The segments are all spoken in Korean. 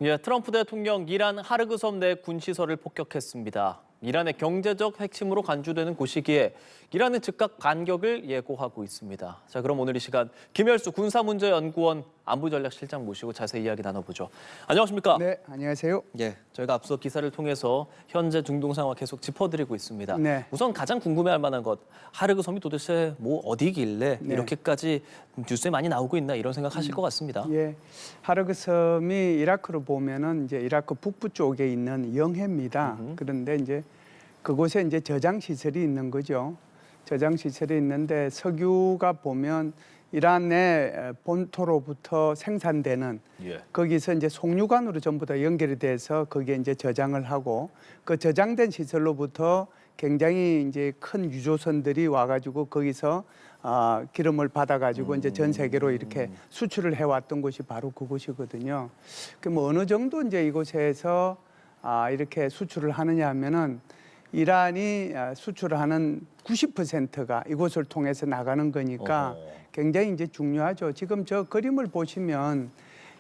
예, 트럼프 대통령 이란 하르그 섬 내 군시설을 폭격했습니다. 이란의 경제적 핵심으로 간주되는 곳이기에 이란은 즉각 반격을 예고하고 있습니다. 자, 그럼 오늘 이 시간 김열수 군사문제연구원 안보전략실장 모시고 자세히 이야기 나눠보죠. 안녕하십니까? 네, 안녕하세요. 예, 저희가 앞서 기사를 통해서 현재 중동 상황 계속 짚어드리고 있습니다. 네. 우선 가장 궁금해할 만한 것, 하르그 섬이 도대체 뭐 어디길래 네. 이렇게까지 뉴스에 많이 나오고 있나 이런 생각하실 것 같습니다. 예, 하르그 섬이 이라크로 보면은 이제 이라크 북부 쪽에 있는 영해입니다. 그런데 이제 그곳에 이제 저장 시설이 있는 거죠. 저장 시설이 있는데 석유가 보면 이란의 본토로부터 생산되는 예. 거기서 이제 송유관으로 전부 다 연결이 돼서 거기에 이제 저장을 하고 그 저장된 시설로부터 굉장히 이제 큰 유조선들이 와가지고 거기서 기름을 받아가지고 이제 전 세계로 이렇게 수출을 해왔던 곳이 바로 그곳이거든요. 그 뭐 어느 정도 이제 이곳에서 이렇게 수출을 하느냐 하면은 이란이 수출하는 90%가 이곳을 통해서 나가는 거니까 굉장히 이제 중요하죠. 지금 저 그림을 보시면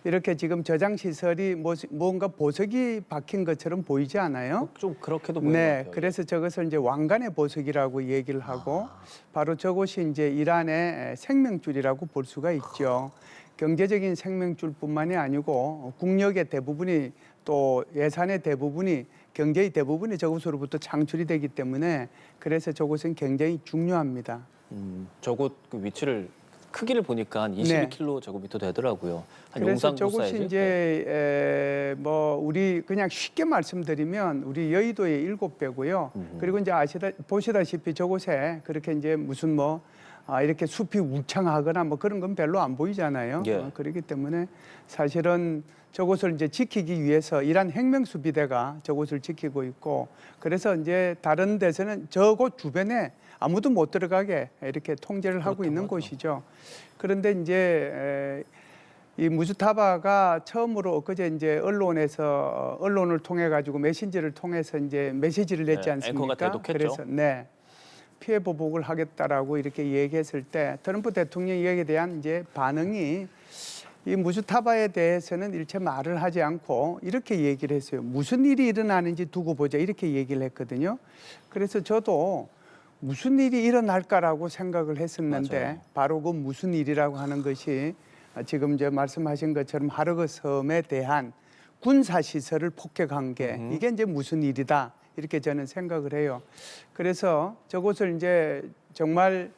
이렇게 지금 저장 시설이 뭔가 보석이 박힌 것처럼 보이지 않아요? 좀 그렇게도 보이는 것 네, 같아요. 그래서 저것을 이제 왕관의 보석이라고 얘기를 하고 바로 저곳이 이제 이란의 생명줄이라고 볼 수가 있죠. 경제적인 생명줄뿐만이 아니고 국력의 대부분이 또 예산의 대부분이 경제의 대부분이 저곳으로부터 창출이 되기 때문에 그래서 저곳은 굉장히 중요합니다. 저곳 그 위치를 크기를 보니까 한 22km 제곱미터 되더라고요. 한 그래서 용산구 저곳이 사이즈? 이제 뭐 우리 그냥 쉽게 말씀드리면 우리 여의도의 7배고요. 그리고 이제 보시다시피 저곳에 그렇게 이제 무슨 뭐 이렇게 숲이 울창하거나 뭐 그런 건 별로 안 보이잖아요. 예. 그렇기 때문에 사실은 저곳을 이제 지키기 위해서 이란 혁명수비대가 저곳을 지키고 있고 그래서 이제 다른 데서는 저곳 주변에 아무도 못 들어가게 이렇게 통제를 하고 있는 곳이죠. 그런데 이제 이 무스타바가 처음으로 엊그제 이제 언론을 통해 가지고 메신저를 통해서 이제 메시지를 냈지 않습니까? 앵커가 대독했죠. 그래서 네. 피해 보복을 하겠다라고 이렇게 얘기했을 때 트럼프 대통령 여기에 대한 이제 반응이 이 무스타바에 대해서는 일체 말을 하지 않고 이렇게 얘기를 했어요. 무슨 일이 일어나는지 두고 보자 이렇게 얘기를 했거든요. 그래서 저도 무슨 일이 일어날까라고 생각을 했었는데 맞아요. 바로 그 무슨 일이라고 하는 것이 지금 이제 말씀하신 것처럼 하르그 섬에 대한 군사시설을 폭격한 게 이게 이제 무슨 일이다. 이렇게 저는 생각을 해요. 그래서 저곳을 이제 정말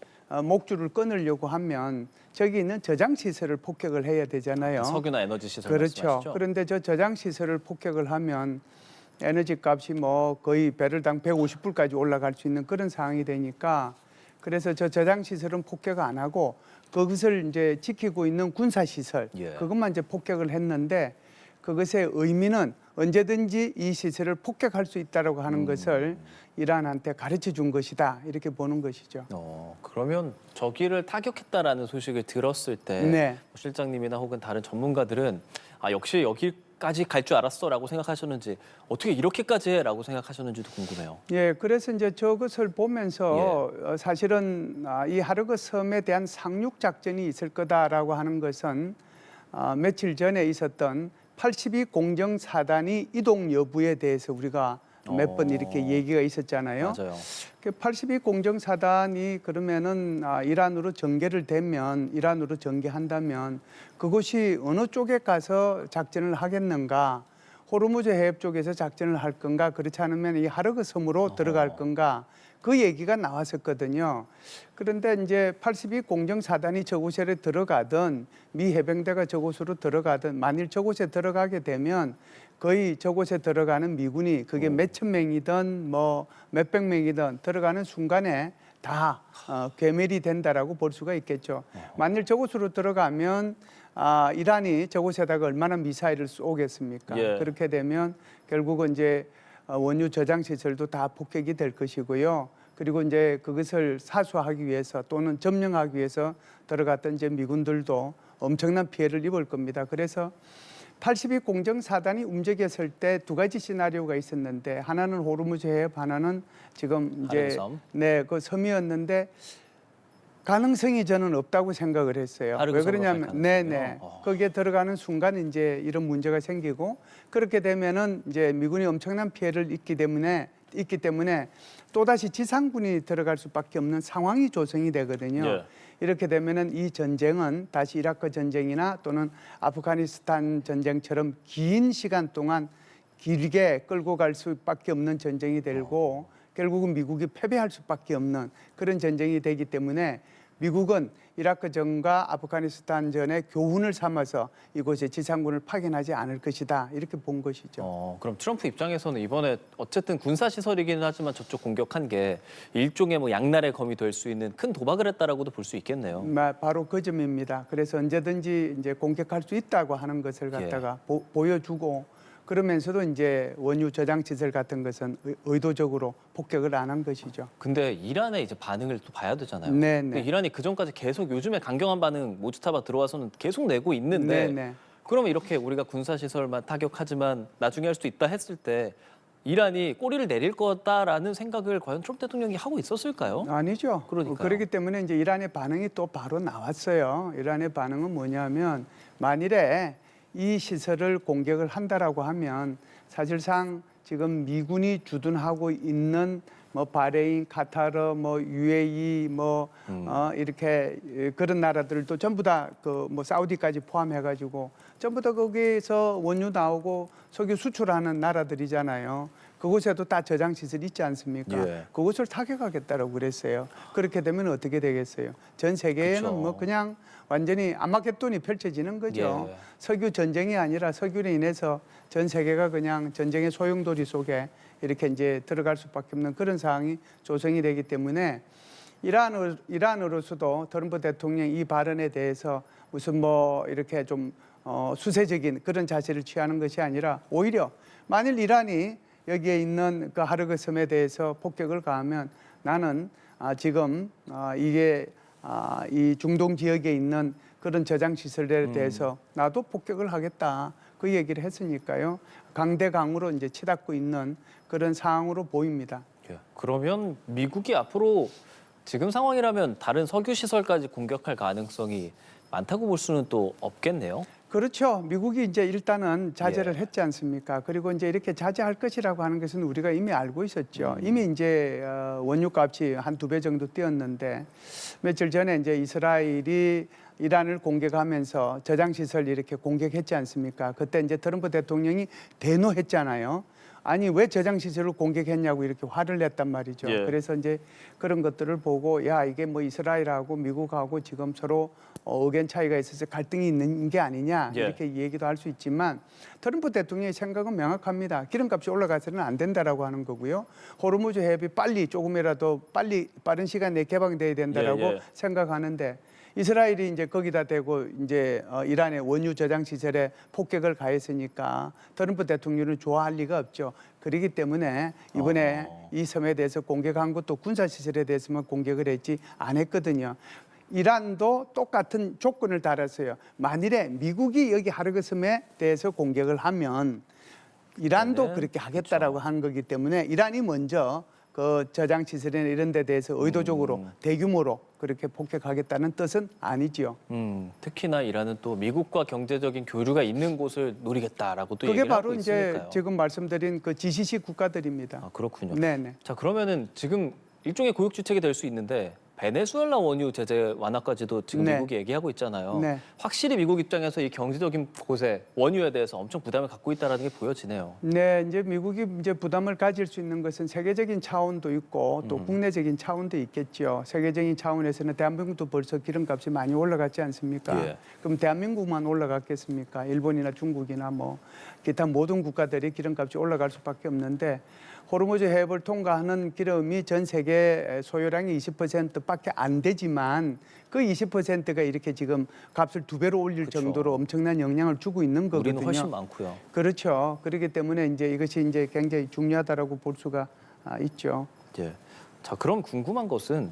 목줄을 끊으려고 하면 저기 있는 저장 시설을 폭격을 해야 되잖아요. 석유나 에너지 시설 그렇죠. 말씀하시죠? 그런데 저 저장 시설을 폭격을 하면 에너지 값이 뭐 거의 배럴당 150불까지 올라갈 수 있는 그런 상황이 되니까 그래서 저 저장 시설은 폭격 안 하고 그것을 이제 지키고 있는 군사 시설 예. 그것만 이제 폭격을 했는데 그것의 의미는 언제든지 이 시설을 폭격할 수 있다라고 하는 것을 이란한테 가르쳐 준 것이다 이렇게 보는 것이죠. 그러면 저기를 타격했다라는 소식을 들었을 때 네. 실장님이나 혹은 다른 전문가들은 역시 여기까지 갈 줄 알았어라고 생각하셨는지 어떻게 이렇게까지 해라고 생각하셨는지도 궁금해요. 예, 그래서 이제 저것을 보면서 사실은 이 하르그 섬에 대한 상륙 작전이 있을 거다라고 하는 것은 며칠 전에 있었던 82 공정사단이 이동 여부에 대해서 우리가 몇 번 이렇게 얘기가 있었잖아요. 맞아요. 82 공정사단이 그러면은 이란으로 전개를 되면 이란으로 전개한다면 그곳이 어느 쪽에 가서 작전을 하겠는가? 호르무즈 해협 쪽에서 작전을 할 건가? 그렇지 않으면 이 하르그 섬으로 들어갈 건가? 그 얘기가 나왔었거든요. 그런데 이제 82 공정사단이 저곳에 들어가든 미 해병대가 저곳으로 들어가든 만일 저곳에 들어가게 되면 거의 저곳에 들어가는 미군이 그게 몇천 명이든 뭐 몇백 명이든 들어가는 순간에 다 괴멸이 된다라고 볼 수가 있겠죠. 만일 저곳으로 들어가면 이란이 저곳에다가 얼마나 미사일을 쏘겠습니까? 예. 그렇게 되면 결국은 이제 원유 저장 시설도 다 폭격이 될 것이고요. 그리고 이제 그것을 사수하기 위해서 또는 점령하기 위해서 들어갔던 이제 미군들도 엄청난 피해를 입을 겁니다. 그래서 82 공정사단이 움직였을 때 두 가지 시나리오가 있었는데 하나는 호르무즈 해협, 하나는 지금 이제 하르그 섬. 네, 그 섬이었는데 가능성이 저는 없다고 생각을 했어요. 왜 하르그섬으로 갈 그러냐면, 가능성이요? 네네. 거기에 들어가는 순간 이제 이런 문제가 생기고 그렇게 되면은 이제 미군이 엄청난 피해를 입기 때문에 또다시 지상군이 들어갈 수밖에 없는 상황이 조성이 되거든요. 예. 이렇게 되면은 이 전쟁은 다시 이라크 전쟁이나 또는 아프가니스탄 전쟁처럼 긴 시간 동안 길게 끌고 갈 수밖에 없는 전쟁이 되고 결국은 미국이 패배할 수밖에 없는 그런 전쟁이 되기 때문에 미국은 이라크 전과 아프가니스탄 전의 교훈을 삼아서 이곳에 지상군을 파견하지 않을 것이다 이렇게 본 것이죠. 그럼 트럼프 입장에서는 이번에 어쨌든 군사 시설이기는 하지만 저쪽 공격한 게 일종의 뭐 양날의 검이 될 수 있는 큰 도박을 했다라고도 볼 수 있겠네요. 바로 그 점입니다. 그래서 언제든지 이제 공격할 수 있다고 하는 것을 갖다가 보여주고 그러면서도 이제 원유 저장 시설 같은 것은 의도적으로 폭격을 안 한 것이죠. 근데 이란의 이제 반응을 또 봐야 되잖아요. 네네. 근데 이란이 그 전까지 계속 요즘에 강경한 반응 모지타바 들어와서는 계속 내고 있는데 네네. 그러면 이렇게 우리가 군사 시설만 타격하지만 나중에 할 수도 있다 했을 때 이란이 꼬리를 내릴 거다라는 생각을 과연 트럼프 대통령이 하고 있었을까요? 아니죠. 그러니까요. 그렇기 때문에 이제 이란의 반응이 또 바로 나왔어요. 이란의 반응은 뭐냐면 만일에 이 시설을 공격을 한다라고 하면 사실상 지금 미군이 주둔하고 있는 뭐 바레인, 카타르, 뭐 UAE, 이렇게 그런 나라들도 전부 다 그 뭐 사우디까지 포함해가지고 전부 다 거기에서 원유 나오고 석유 수출하는 나라들이잖아요. 그곳에도 다 저장 시설 있지 않습니까? 예. 그곳을 타격하겠다라고 그랬어요. 그렇게 되면 어떻게 되겠어요? 전 세계에는 그쵸. 뭐 그냥 완전히 아마겟돈이 펼쳐지는 거죠. 예. 석유 전쟁이 아니라 석유로 인해서 전 세계가 그냥 전쟁의 소용돌이 속에 이렇게 이제 들어갈 수밖에 없는 그런 상황이 조성이 되기 때문에 이란으로서도 트럼프 대통령 이 발언에 대해서 무슨 뭐 이렇게 좀 수세적인 그런 자세를 취하는 것이 아니라 오히려 만일 이란이 여기에 있는 그 하르그 섬에 대해서 폭격을 가하면 나는 지금 이게 이 중동 지역에 있는 그런 저장 시설에 대해서 나도 폭격을 하겠다 그 얘기를 했으니까요. 강대강으로 이제 치닫고 있는 그런 상황으로 보입니다. 예. 그러면 미국이 앞으로 지금 상황이라면 다른 석유 시설까지 공격할 가능성이 많다고 볼 수는 또 없겠네요. 그렇죠. 미국이 이제 일단은 자제를 예. 했지 않습니까? 그리고 이제 이렇게 자제할 것이라고 하는 것은 우리가 이미 알고 있었죠. 이미 이제 원유 값이 한 2배 정도 뛰었는데 며칠 전에 이제 이스라엘이 이란을 공격하면서 저장 시설 이렇게 공격했지 않습니까? 그때 이제 트럼프 대통령이 대노했잖아요. 아니 왜 저장 시설을 공격했냐고 이렇게 화를 냈단 말이죠. 예. 그래서 이제 그런 것들을 보고 야 이게 뭐 이스라엘하고 미국하고 지금 서로 의견 차이가 있어서 갈등이 있는 게 아니냐 예. 이렇게 얘기도 할 수 있지만 트럼프 대통령의 생각은 명확합니다. 기름값이 올라가서는 안 된다라고 하는 거고요. 호르무즈 해협이 빨리 조금이라도 빨리 빠른 시간 내에 개방돼야 된다라고 예. 생각하는데 이스라엘이 이제 거기다 대고 이제 이란의 원유 저장 시설에 폭격을 가했으니까 트럼프 대통령은 좋아할 리가 없죠. 그렇기 때문에 이번에 이 섬에 대해서 공격한 것도 군사 시설에 대해서만 공격을 했지 안 했거든요. 이란도 똑같은 조건을 달았어요. 만일에 미국이 여기 하르그 섬에 대해서 공격을 하면 이란도 네, 그렇게 하겠다라고 한 거기 때문에 이란이 먼저 그 저장 시설이나 이런 데 대해서 의도적으로 대규모로 그렇게 폭격하겠다는 뜻은 아니지요. 특히나 이란은 또 미국과 경제적인 교류가 있는 곳을 노리겠다라고 또 그게 얘기를 하고 바로 이제 있으니까요. 지금 말씀드린 그 GCC 국가들입니다. 아, 그렇군요. 네네. 자, 그러면은 지금 일종의 고육지책이 될 수 있는데 베네수엘라 원유 제재 완화까지도 지금 네. 미국이 얘기하고 있잖아요. 네. 확실히 미국 입장에서 이 경제적인 곳에 원유에 대해서 엄청 부담을 갖고 있다는 게 보여지네요. 네, 이제 미국이 이제 부담을 가질 수 있는 것은 세계적인 차원도 있고 또 국내적인 차원도 있겠죠. 세계적인 차원에서는 대한민국도 벌써 기름값이 많이 올라갔지 않습니까? 예. 그럼 대한민국만 올라갔겠습니까? 일본이나 중국이나 뭐 기타 모든 국가들이 기름값이 올라갈 수밖에 없는데 호르무즈 해협을 통과하는 기름이 전 세계 소요량의 20%밖에 안 되지만 그 20%가 이렇게 지금 값을 2배로 올릴 그쵸. 정도로 엄청난 영향을 주고 있는 거거든요. 우리는 훨씬 많고요. 그렇죠. 그렇기 때문에 이제 이것이 이제 굉장히 중요하다라고 볼 수가 있죠. 예. 자, 그럼 궁금한 것은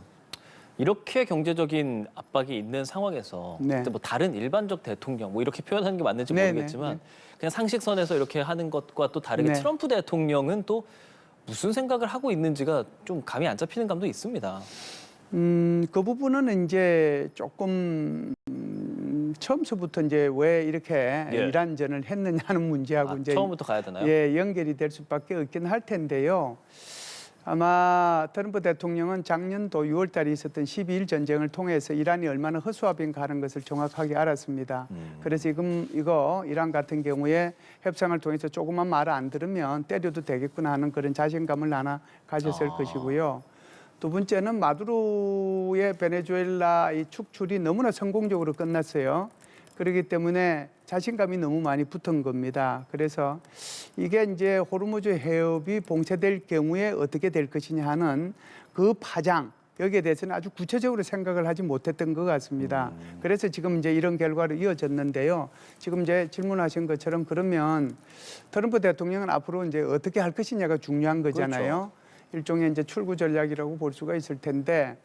이렇게 경제적인 압박이 있는 상황에서 네. 뭐 다른 일반적 대통령 뭐 이렇게 표현하는 게 맞는지 네, 모르겠지만 네, 그냥 상식선에서 이렇게 하는 것과 또 다르게 네. 트럼프 대통령은 또 무슨 생각을 하고 있는지가 좀 감이 안 잡히는 감도 있습니다. 그 부분은 이제 조금 처음서부터 이제 왜 이렇게 예. 이란전을 했느냐는 문제하고 이제 처음부터 가야 되나요? 예, 연결이 될 수밖에 없긴 할 텐데요. 아마 트럼프 대통령은 작년도 6월 달에 있었던 12일 전쟁을 통해서 이란이 얼마나 허수아비인가 하는 것을 정확하게 알았습니다. 그래서 지금 이거 이란 같은 경우에 협상을 통해서 조금만 말을 안 들으면 때려도 되겠구나 하는 그런 자신감을 하나 가졌을 것이고요. 두 번째는 마두로의 베네수엘라 이 축출이 너무나 성공적으로 끝났어요. 그렇기 때문에 자신감이 너무 많이 붙은 겁니다. 그래서 이게 이제 호르무즈 해협이 봉쇄될 경우에 어떻게 될 것이냐 하는 그 파장, 여기에 대해서는 아주 구체적으로 생각을 하지 못했던 것 같습니다. 그래서 지금 이제 이런 결과로 이어졌는데요. 지금 이제 질문하신 것처럼 그러면 트럼프 대통령은 앞으로 이제 어떻게 할 것이냐가 중요한 거잖아요. 그렇죠. 일종의 이제 출구 전략이라고 볼 수가 있을 텐데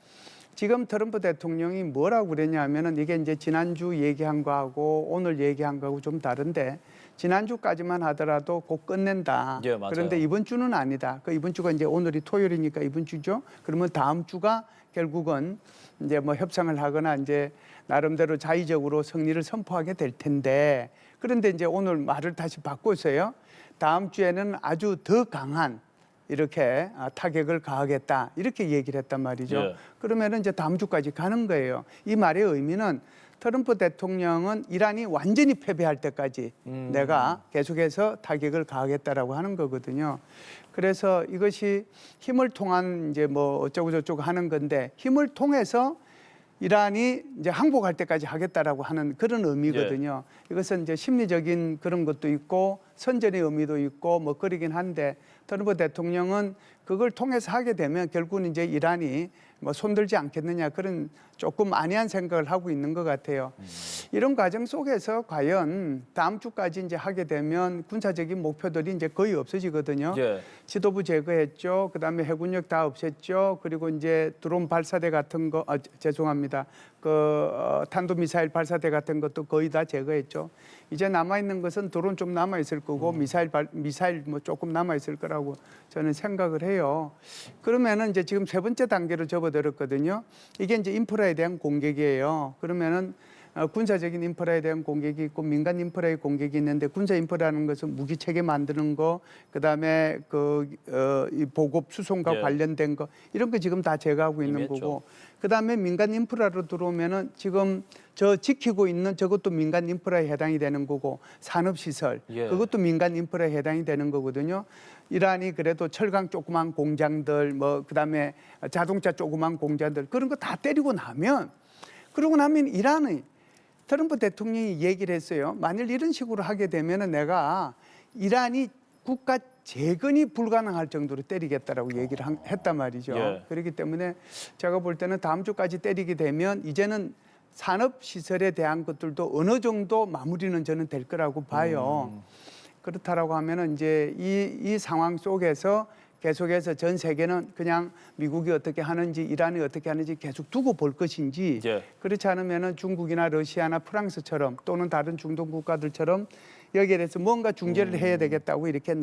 지금 트럼프 대통령이 뭐라고 그랬냐면은 이게 이제 지난주 얘기한 거하고 오늘 얘기한 거하고 좀 다른데 지난주까지만 하더라도 곧 끝낸다. 예, 맞아요. 그런데 이번 주는 아니다. 그 이번 주가 이제 오늘이 토요일이니까 이번 주죠. 그러면 다음 주가 결국은 이제 뭐 협상을 하거나 이제 나름대로 자의적으로 승리를 선포하게 될 텐데 그런데 이제 오늘 말을 다시 바꿨어요. 다음 주에는 아주 더 강한 이렇게 타격을 가하겠다 이렇게 얘기를 했단 말이죠. 예. 그러면은 이제 다음 주까지 가는 거예요. 이 말의 의미는 트럼프 대통령은 이란이 완전히 패배할 때까지 내가 계속해서 타격을 가하겠다라고 하는 거거든요. 그래서 이것이 힘을 통한 이제 뭐 어쩌고 저쩌고 하는 건데 힘을 통해서 이란이 이제 항복할 때까지 하겠다라고 하는 그런 의미거든요. 이것은 이제 심리적인 그런 것도 있고 선전의 의미도 있고 뭐 그러긴 한데 트럼프 대통령은 그걸 통해서 하게 되면 결국은 이제 이란이 뭐 손들지 않겠느냐 그런 조금 안이한 생각을 하고 있는 것 같아요. 이런 과정 속에서 과연 다음 주까지 이제 하게 되면 군사적인 목표들이 이제 거의 없어지거든요. 예. 지도부 제거했죠. 그다음에 해군력 다 없앴죠. 그리고 이제 드론 발사대 같은 거, 죄송합니다. 탄도미사일 발사대 같은 것도 거의 다 제거했죠. 이제 남아 있는 것은 드론 좀 남아 있을 거고 미사일 뭐 조금 남아 있을 거라고 저는 생각을 해요. 그러면은 이제 지금 세 번째 단계로 접어들었거든요. 이게 이제 인프라에 대한 공격이에요. 그러면은 군사적인 인프라에 대한 공격이 있고 민간 인프라의 공격이 있는데 군사 인프라는 것은 무기 체계 만드는 거, 그다음에 이 보급 수송과 예. 관련된 거 이런 거 지금 다 제거하고 있는 이미 했죠. 거고, 그다음에 민간 인프라로 들어오면은 지금 저 지키고 있는 저것도 민간 인프라에 해당이 되는 거고 산업 시설 예. 그것도 민간 인프라에 해당이 되는 거거든요. 이란이 그래도 철강 조그만 공장들 뭐 그다음에 자동차 조그만 공장들 그런 거 다 때리고 나면 그러고 나면 이란이 트럼프 대통령이 얘기를 했어요. 만일 이런 식으로 하게 되면은 내가 이란이 국가 재건이 불가능할 정도로 때리겠다라고 얘기를 했단 말이죠. 예. 그렇기 때문에 제가 볼 때는 다음 주까지 때리게 되면 이제는 산업 시설에 대한 것들도 어느 정도 마무리는 저는 될 거라고 봐요. 그렇다라고 하면은 이제 이 상황 속에서 계속해서 전 세계는 그냥 미국이 어떻게 하는지 이란이 어떻게 하는지 계속 두고 볼 것인지 예. 그렇지 않으면은 중국이나 러시아나 프랑스처럼 또는 다른 중동 국가들처럼 여기에 대해서 뭔가 중재를 해야 되겠다고 이렇게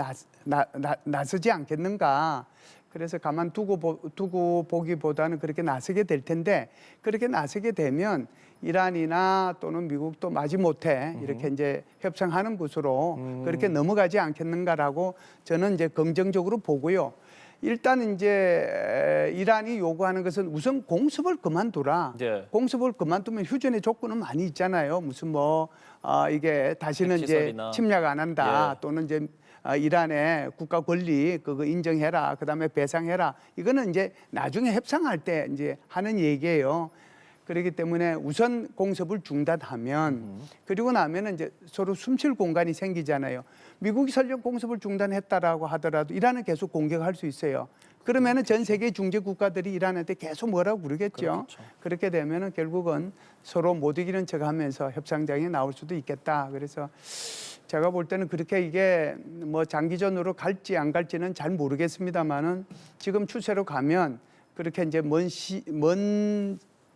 나서지 않겠는가. 그래서 가만 두고 보기보다는 그렇게 나서게 될 텐데 그렇게 나서게 되면 이란이나 또는 미국도 마지못해 이렇게 이제 협상하는 곳으로 그렇게 넘어가지 않겠는가라고 저는 이제 긍정적으로 보고요. 일단 이제 이란이 요구하는 것은 우선 공습을 그만두라. 예. 공습을 그만두면 휴전의 조건은 많이 있잖아요. 무슨 이게 다시는 이제 핵시설이나. 침략 안 한다. 예. 또는 이제 이란의 국가 권리 그거 인정해라. 그다음에 배상해라. 이거는 이제 나중에 협상할 때 이제 하는 얘기예요. 그렇기 때문에 우선 공습을 중단하면 그리고 나면은 이제 서로 숨쉴 공간이 생기잖아요. 미국이 설령 공습을 중단했다라고 하더라도 이란은 계속 공격할 수 있어요. 그러면은 전 세계 중재 국가들이 이란한테 계속 뭐라고 그러겠죠. 그렇겠죠. 그렇게 되면은 결국은 서로 못 이기는 척하면서 협상장에 나올 수도 있겠다. 그래서 제가 볼 때는 그렇게 이게 뭐 장기전으로 갈지 안 갈지는 잘 모르겠습니다만은 지금 추세로 가면 그렇게 이제 먼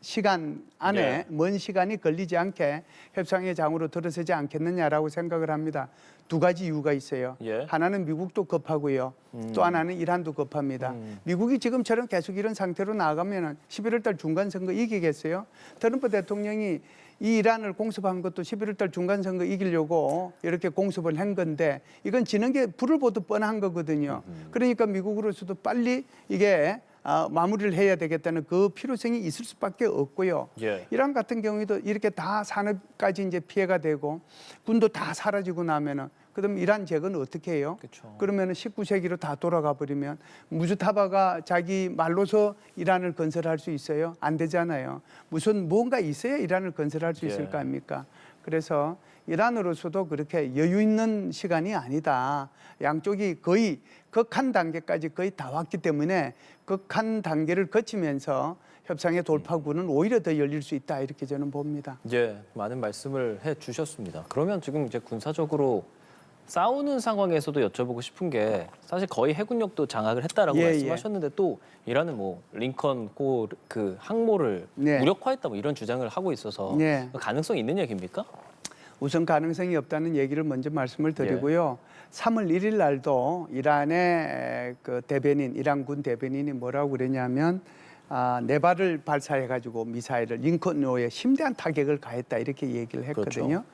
시간 안에 네. 먼 시간이 걸리지 않게 협상의 장으로 들어서지 않겠느냐라고 생각을 합니다. 두 가지 이유가 있어요. 예. 하나는 미국도 급하고요. 또 하나는 이란도 급합니다. 미국이 지금처럼 계속 이런 상태로 나아가면 11월 달 중간 선거 이기겠어요? 트럼프 대통령이 이 이란을 공습한 것도 11월 달 중간 선거 이기려고 이렇게 공습을 한 건데 이건 지는 게 불을 보듯 뻔한 거거든요. 그러니까 미국으로서도 빨리 이게 마무리를 해야 되겠다는 그 필요성이 있을 수밖에 없고요. 예. 이란 같은 경우에도 이렇게 다 산업까지 이제 피해가 되고 군도 다 사라지고 나면은 그럼 이란 재건은 어떻게 해요? 그쵸. 그러면은 19세기로 다 돌아가 버리면 무주타바가 자기 말로서 이란을 건설할 수 있어요? 안 되잖아요. 무슨 뭔가 있어야 이란을 건설할 수 있을 거 아닙니까? 그래서 이란으로서도 그렇게 여유 있는 시간이 아니다. 양쪽이 거의 극한 단계까지 거의 다 왔기 때문에 극한 단계를 거치면서 협상의 돌파구는 오히려 더 열릴 수 있다 이렇게 저는 봅니다. 예, 많은 말씀을 해주셨습니다. 그러면 지금 이제 군사적으로 싸우는 상황에서도 여쭤보고 싶은 게 사실 거의 해군력도 장악을 했다라고 예, 말씀하셨는데 또 이란은 뭐 링컨 그 항모를 네. 무력화했다 뭐 이런 주장을 하고 있어서 네. 가능성이 있는 얘기입니까? 우선 가능성이 없다는 얘기를 먼저 말씀을 드리고요. 3월 1일 날도 이란의 그 대변인, 이란군 대변인이 뭐라고 그러냐면 네 발을 발사해가지고 미사일을 링컨호에 심대한 타격을 가했다 이렇게 얘기를 했거든요. 그렇죠.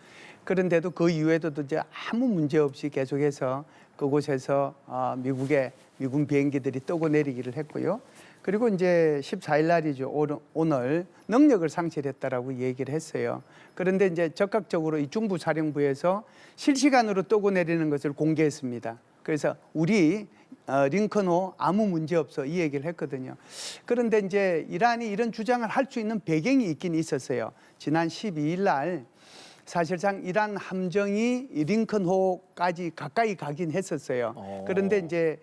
그런데도 그 이후에도 이제 아무 문제 없이 계속해서 그곳에서 미국의 미군 비행기들이 떠고 내리기를 했고요. 그리고 이제 14일 날이죠. 오늘 능력을 상실했다라고 얘기를 했어요. 그런데 이제 적극적으로 이 중부 사령부에서 실시간으로 떠고 내리는 것을 공개했습니다. 그래서 우리 링컨호 아무 문제 없어 이 얘기를 했거든요. 그런데 이제 이란이 이런 주장을 할 수 있는 배경이 있긴 있었어요. 지난 12일 날 사실상 이란 함정이 링컨호까지 가까이 가긴 했었어요. 그런데 이제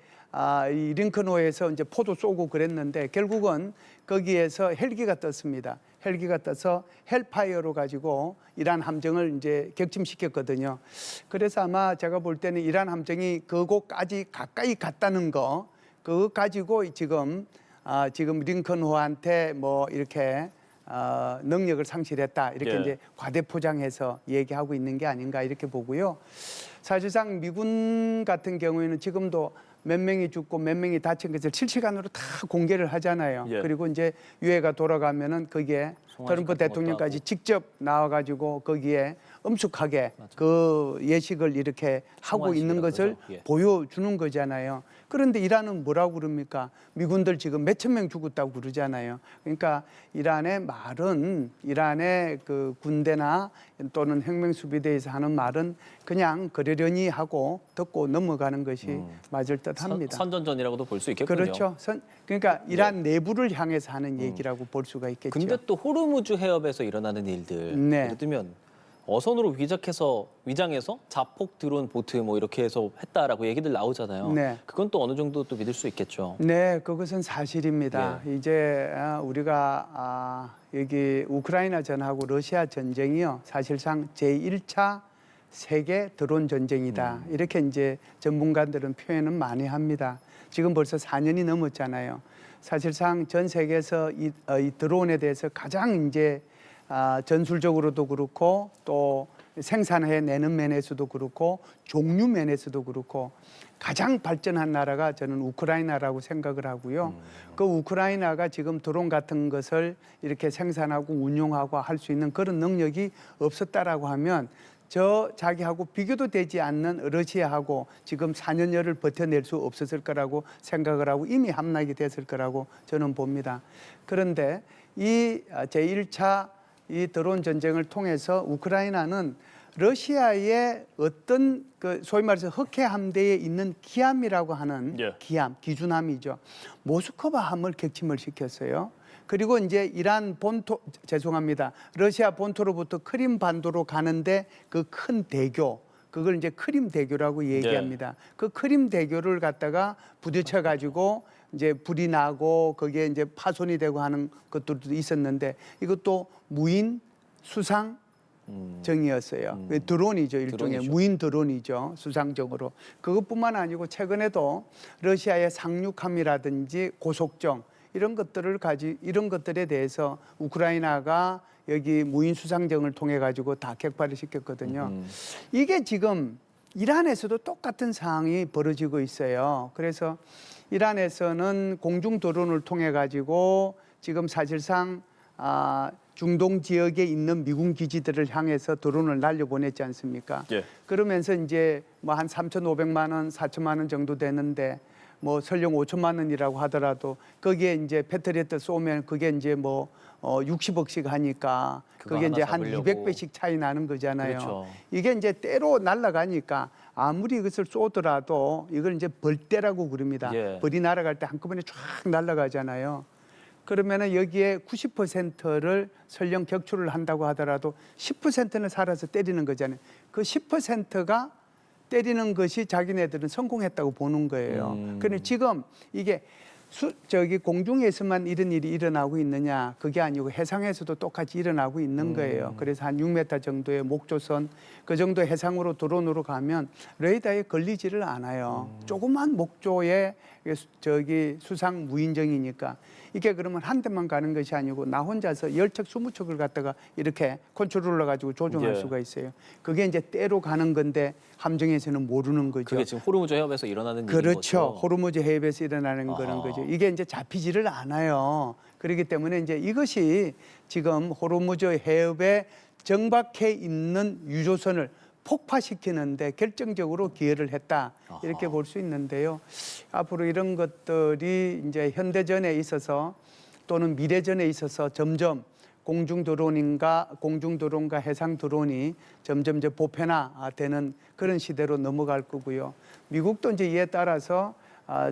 이 링컨호에서 이제 포도 쏘고 그랬는데 결국은 거기에서 헬기가 떴습니다. 헬기가 떠서 헬파이어로 가지고 이란 함정을 이제 격침시켰거든요. 그래서 아마 제가 볼 때는 이란 함정이 그곳까지 가까이 갔다는 거 그거 가지고 지금 링컨호한테 뭐 이렇게 능력을 상실했다 이렇게 예. 이제 과대포장해서 얘기하고 있는 게 아닌가 이렇게 보고요. 사실상 미군 같은 경우에는 지금도 몇 명이 죽고 몇 명이 다친 것을 실시간으로 다 공개를 하잖아요. 예. 그리고 이제 유해가 돌아가면은 거기에 송환식 트럼프 같은 것도 대통령까지 하고. 직접 나와가지고 거기에 엄숙하게 그 예식을 이렇게 하고 송환식이라고 있는 것을 그러죠. 예. 보여주는 거잖아요. 그런데 이란은 뭐라고 그럽니까? 미군들 지금 몇천 명 죽었다고 그러잖아요. 그러니까 이란의 말은 이란의 그 군대나 또는 혁명수비대에서 하는 말은 그냥 그러려니 하고 듣고 넘어가는 것이 맞을 듯합니다. 선전전이라고도 볼 수 있겠군요. 그렇죠. 그러니까 이란 내부를 향해서 하는 얘기라고 볼 수가 있겠죠. 근데 또 호르무즈 해협에서 일어나는 일들, 네. 예를 들면 어선으로 위장해서 자폭 드론 보트 뭐 이렇게 해서 했다라고 얘기들 나오잖아요. 네. 그건 또 어느 정도 또 믿을 수 있겠죠. 네, 그것은 사실입니다. 이제 우리가 여기 우크라이나 전하고 러시아 전쟁이요. 사실상 제1차 세계 드론 전쟁이다. 이렇게 이제 전문가들은 표현은 많이 합니다. 지금 벌써 4년이 넘었잖아요. 사실상 전 세계에서 이 드론에 대해서 가장 이제 전술적으로도 그렇고 또 생산해내는 면에서도 그렇고 종류 면에서도 그렇고 가장 발전한 나라가 저는 우크라이나라고 생각을 하고요. 그 우크라이나가 지금 드론 같은 것을 이렇게 생산하고 운용하고 할 수 있는 그런 능력이 없었다라고 하면 자기하고 비교도 되지 않는 러시아하고 지금 4년여를 버텨낼 수 없었을 거라고 생각을 하고 이미 함락이 됐을 거라고 저는 봅니다. 그런데 이 제1차 이 드론 전쟁을 통해서 우크라이나는 러시아의 어떤 그 소위 말해서 흑해 함대에 있는 기함이라고 하는 기함, 기준함이죠. 모스크바 함을 격침을 시켰어요. 그리고 이제 러시아 본토로부터 크림 반도로 가는데 그 큰 대교, 그걸 이제 크림 대교라고 얘기합니다. 그 크림 대교를 갖다가 부딪혀 가지고 이제 불이 나고 거기에 이제 파손이 되고 하는 것들도 있었는데 이것도 무인 수상 정이었어요. 드론이죠. 일종의 드론이죠. 무인 드론이죠. 수상정으로. 그것뿐만 아니고 최근에도 러시아의 상륙함이라든지 고속정 이런 것들에 대해서 우크라이나가 여기 무인 수상정을 통해 가지고 다 격파를 시켰거든요. 이게 지금 이란에서도 똑같은 상황이 벌어지고 있어요. 그래서 이란에서는 공중 드론을 통해 가지고 지금 사실상 중동 지역에 있는 미군 기지들을 향해서 드론을 날려보냈지 않습니까? 예. 그러면서 이제 뭐 한 3,500만 원, 4천만 원 정도 되는데 뭐 설령 5천만 원이라고 하더라도 거기에 이제 패트리어트 쏘면 그게 이제 뭐 60억씩 하니까 그거 그게 하나 이제 한 잡으려고. 200배씩 차이 나는 거잖아요. 그렇죠. 이게 이제 때로 날아가니까 아무리 이것을 쏘더라도 이걸 이제 벌떼라고 그럽니다. 예. 벌이 날아갈 때 한꺼번에 쫙 날아가잖아요. 그러면은 여기에 90%를 설령 격추를 한다고 하더라도 10%는 살아서 때리는 거잖아요. 그 10%가 때리는 것이 자기네들은 성공했다고 보는 거예요. 그런데 지금 이게 저기 공중에서만 이런 일이 일어나고 있느냐, 그게 아니고 해상에서도 똑같이 일어나고 있는 거예요. 그래서 한 6m 정도의 목조선, 그 정도 해상으로 드론으로 가면 레이더에 걸리지를 않아요. 조그만 목조의 저기 수상 무인정이니까 이게 그러면 한 대만 가는 것이 아니고 나 혼자서 10척, 20척을 갖다가 이렇게 컨트롤러 가지고 조종할 예. 수가 있어요. 그게 이제 때로 가는 건데 함정에서는 모르는 거죠. 그게 지금 호르무즈 해협에서 일어나는 일인 그렇죠. 거죠. 호르무즈 해협에서 일어나는 그런 아하. 거죠. 이게 이제 잡히지를 않아요. 그렇기 때문에 이제 이것이 지금 호르무즈 해협에 정박해 있는 유조선을 폭파시키는데 결정적으로 기여를 했다. 이렇게 아하. 볼 수 있는데요. 앞으로 이런 것들이 이제 현대전에 있어서 또는 미래전에 있어서 점점 공중 드론과 해상 드론이 점점 이제 보편화되는 그런 시대로 넘어갈 거고요. 미국도 이제 이에 따라서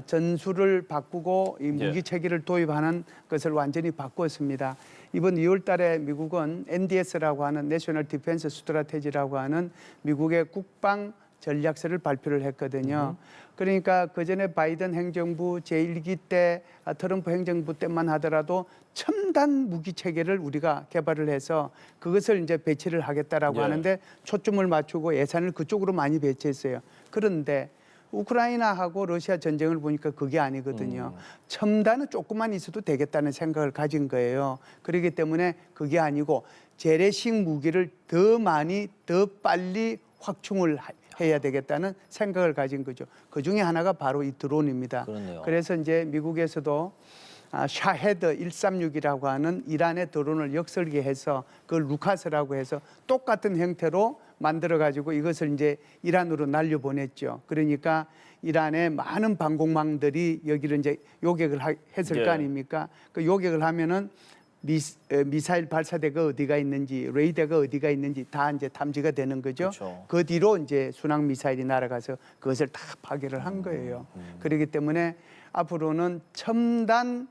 전술을 바꾸고 이 무기 체계를 도입하는 것을 완전히 바꾸었습니다. 이번 2월 달에 미국은 NDS라고 하는 내셔널 디펜스 스트래티지라고 하는 미국의 국방 전략서를 발표를 했거든요. 그러니까 그전에 바이든 행정부 제1기 때 트럼프 행정부 때만 하더라도 첨단 무기 체계를 우리가 개발을 해서 그것을 이제 배치를 하겠다라고 예. 하는데 초점을 맞추고 예산을 그쪽으로 많이 배치했어요. 그런데 우크라이나하고 러시아 전쟁을 보니까 그게 아니거든요. 첨단은 조금만 있어도 되겠다는 생각을 가진 거예요. 그렇기 때문에 그게 아니고 재래식 무기를 더 많이, 더 빨리 확충을 해야 되겠다는 생각을 가진 거죠. 그 중에 하나가 바로 이 드론입니다. 그렇네요. 그래서 이제 미국에서도 샤헤드 136이라고 하는 이란의 드론을 역설계해서 그걸 루카스라고 해서 똑같은 형태로 만들어 가지고 이것을 이제 이란으로 날려보냈죠. 그러니까 이란의 많은 방공망들이 여기를 이제 요격을 했을 거 아닙니까? 그 요격을 하면은 미사일 발사대가 어디가 있는지, 레이더가 어디가 있는지 다 이제 탐지가 되는 거죠. 그렇죠. 그 뒤로 이제 순항 미사일이 날아가서 그것을 다 파괴를 한 거예요. 그렇기 때문에 앞으로는 첨단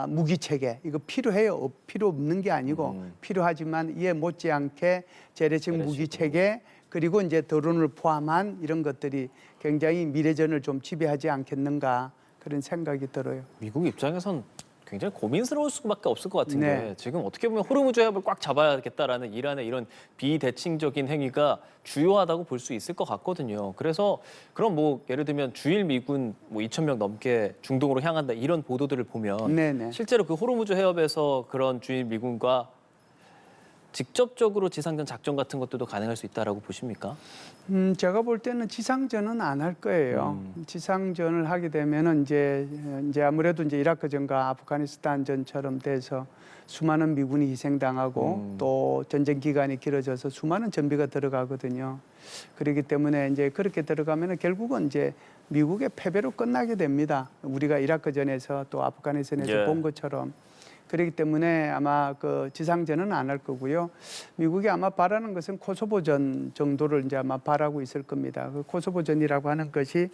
무기 체계 이거 필요해요. 필요 없는 게 아니고 필요하지만 이에 못지않게 재래식 무기 체계 그리고 이제 드론을 포함한 이런 것들이 굉장히 미래전을 좀 지배하지 않겠는가 그런 생각이 들어요. 미국 입장에선 굉장히 고민스러울 수밖에 없을 것 같은데 네. 지금 어떻게 보면 호르무즈 해협을 꽉 잡아야겠다라는 이란의 이런 비대칭적인 행위가 주요하다고 볼 수 있을 것 같거든요. 그래서 그럼 뭐 예를 들면 주일 미군 뭐 2,000명 넘게 중동으로 향한다 이런 보도들을 보면 네네. 실제로 그 호르무즈 해협에서 그런 주일 미군과 직접적으로 지상전 작전 같은 것들도 가능할 수 있다라고 보십니까? 제가 볼 때는 지상전은 안 할 거예요. 지상전을 하게 되면은 이제 아무래도 이제 이라크전과 아프가니스탄전처럼 돼서 수많은 미군이 희생당하고 또 전쟁 기간이 길어져서 수많은 전비가 들어가거든요. 그렇기 때문에 이제 그렇게 들어가면은 결국은 이제 미국의 패배로 끝나게 됩니다. 우리가 이라크전에서 또 아프가니스탄에서 예. 본 것처럼. 그렇기 때문에 아마 그 지상전은 안 할 거고요. 미국이 아마 바라는 것은 코소보전 정도를 이제 아마 바라고 있을 겁니다. 그 코소보전이라고 하는 것이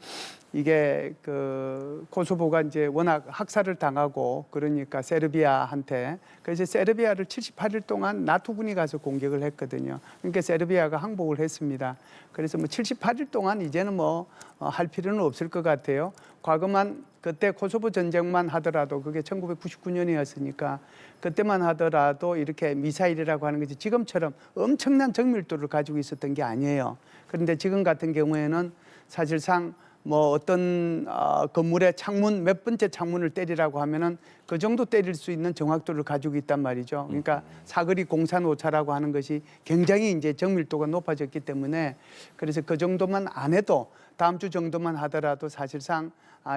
이게 그 코소보가 이제 워낙 학살을 당하고 그러니까 세르비아한테 그래서 세르비아를 78일 동안 나토군이 가서 공격을 했거든요. 그러니까 세르비아가 항복을 했습니다. 그래서 뭐 78일 동안 이제는 뭐 할 필요는 없을 것 같아요. 과거만 그때 코소보 전쟁만 하더라도 그게 1999년이었으니까 그때만 하더라도 이렇게 미사일이라고 하는 것이 지금처럼 엄청난 정밀도를 가지고 있었던 게 아니에요. 그런데 지금 같은 경우에는 사실상 뭐 어떤 건물의 창문 몇 번째 창문을 때리라고 하면은 그 정도 때릴 수 있는 정확도를 가지고 있단 말이죠. 그러니까 사거리 공산 오차라고 하는 것이 굉장히 이제 정밀도가 높아졌기 때문에 그래서 그 정도만 안 해도 다음 주 정도만 하더라도 사실상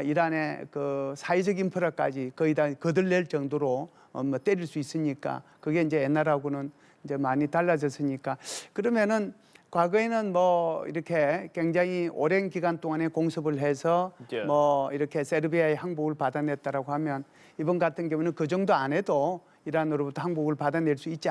이란의 그 사회적 인프라까지 거의 다 거들낼 정도로 뭐 때릴 수 있으니까 그게 이제 옛날하고는 이제 많이 달라졌으니까 그러면은 과거에는 뭐 이렇게 굉장히 오랜 기간 동안에 공습을 해서 예. 뭐 이렇게 세르비아의 항복을 받아냈다라고 하면 이번 같은 경우는 그 정도 안 해도 이란으로부터 항복을 받아낼 수 있지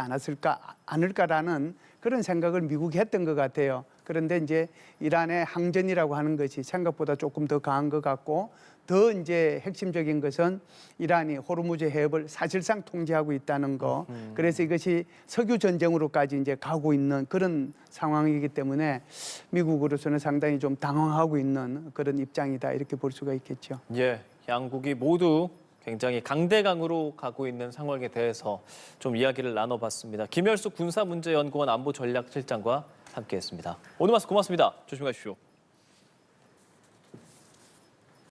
않을까라는 그런 생각을 미국이 했던 것 같아요. 그런데 이제 이란의 항전이라고 하는 것이 생각보다 조금 더 강한 것 같고 더 이제 핵심적인 것은 이란이 호르무즈 해협을 사실상 통제하고 있다는 거. 그래서 이것이 석유 전쟁으로까지 이제 가고 있는 그런 상황이기 때문에 미국으로서는 상당히 좀 당황하고 있는 그런 입장이다 이렇게 볼 수가 있겠죠. 예, 양국이 모두 굉장히 강대강으로 가고 있는 상황에 대해서 좀 이야기를 나눠봤습니다. 김열수 군사문제연구원 안보전략실장과 함께했습니다. 오늘 말씀 고맙습니다. 조심히 가십시오.